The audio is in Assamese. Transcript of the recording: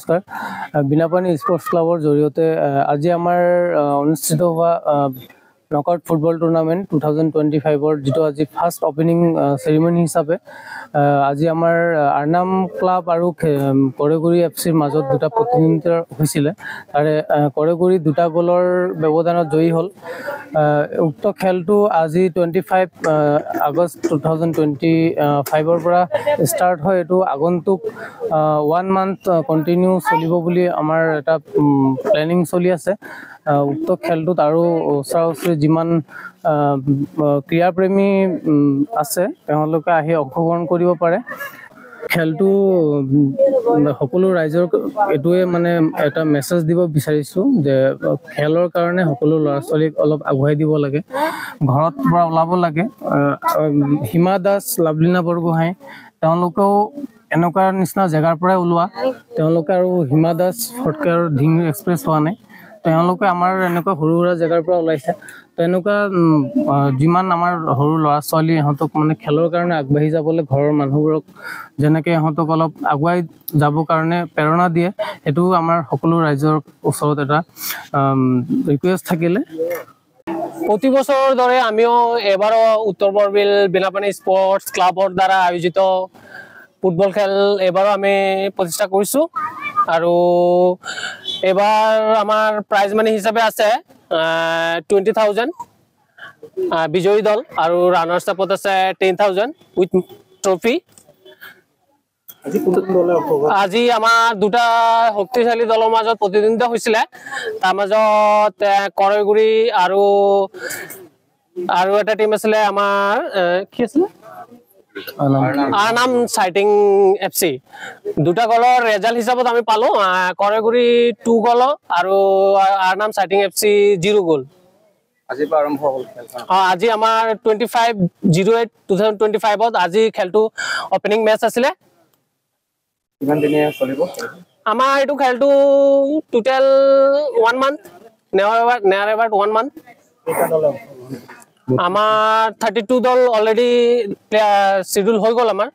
নমস্কাৰ বিনাপানী স্পৰ্টছ ক্লাবৰ জৰিয়তে আজি আমাৰ অনুষ্ঠিত হোৱা নকআউট ফুটবল টুৰ্নামেণ্ট 2025 যেটো আজি ফাৰ্স্ট ওপেনিং সেৰিমনি হিচাপে আজি আমাৰ আৰনাম ক্লাব আৰু কৰেগুৰি এফচিৰ মাজত দুটা প্ৰতিনিধিত্ব হৈছিল তাৰে কৰেগুৰি দুটা গলৰ ব্যৱধানত জয়ী হল উক্ত খেলটো আজি 25 আগষ্ট 2025 পৰা ষ্টাৰ্ট হয় এটো আগন্তুক 1 month কন্টিনিউ চলিব বুলি আমাৰ এটা প্ল্যানিং চলি আছে উক্ত খেলটো আৰু ওচৰা-ওচৰি যিমান ক্ৰীড়া প্ৰেমী আছে তেওঁলোকে আহি অংশগ্ৰহণ কৰিব পাৰে খেলটো সকলো ৰাইজৰ এটোৱে মানে এটা মেছেজ দিব বিচাৰিছো যে খেলৰ কাৰণে সকলো ল'ৰা-ছোৱালীক অলপ আগুৱাই দিব লাগে ঘৰত পৰা ওলাব লাগে হিমা দাস লাভলিনা বৰগোহাঁই তেওঁলোকেও এনেকুৱা নিচিনা জায়গাৰ পৰাই ওলোৱা তেওঁলোকে আৰু হিমা দাস ফটকাৰ ধিং এক্সপ্ৰেছ হোৱা নাই তেওঁলোকে আমাৰ এনেকুৱা সৰুৰা জায়গাৰ পৰা ওলাইছে তেনেকুৱা যিমান আমাৰ সৰু ল'ৰা-ছোৱালী হতক মানে খেলৰ কাৰণে আগবাঢ়ি যাবলৈ ঘৰৰ মানুহবোৰক যেনেকৈ হতক অলপ আগুৱাই যাব কাৰণে প্ৰেৰণা দিয়ে এটো আমাৰ সকলো ৰাইজৰ ওচৰত এটা ৰিকুৱেষ্ট থাকিলে প্ৰতি বছৰৰ দৰে আমিও এবাৰ উত্তৰ বৰবিল বিনাপানী স্পৰ্টছ ক্লাবৰ দ্বাৰা আয়োজিত ফুটবল খেল এবাৰো আমি প্ৰতিষ্ঠা কৰিছো আৰু এবাৰ আমাৰ প্ৰাইজ মানি হিচাপে আছে 20000 বিজয়ী দল আৰু ৰানাৰ্স আপত আছে 10000 উইথ ট্ৰফি আজি আমাৰ দুটা শক্তিশালী দলৰ মাজত প্ৰতিদ্বন্দ্বিতা হৈছিল তাৰ মাজত কৰেগুৰি আৰু এটা টিম আছিল আমাৰ কি আছিল আৰনাম সাইটিং এফসি দুটা গলৰ ৰেজাল্ট হিচাপত আমি পালো কৰেগুৰি 2 গল আৰু আৰনাম সাইটিং এফসি 0 গল আজি আৰম্ভ হল খেল আজি আমাৰ 25/08 2025 ত আজি খেলটো ওপেনিং মেচ আছিল কিমান দিনে চলিব আমাৰ এটো খেলটো total 1 month near about 1 month আমাৰ 32 দল অলৰেডি শিডিউল হৈ গল আমাৰ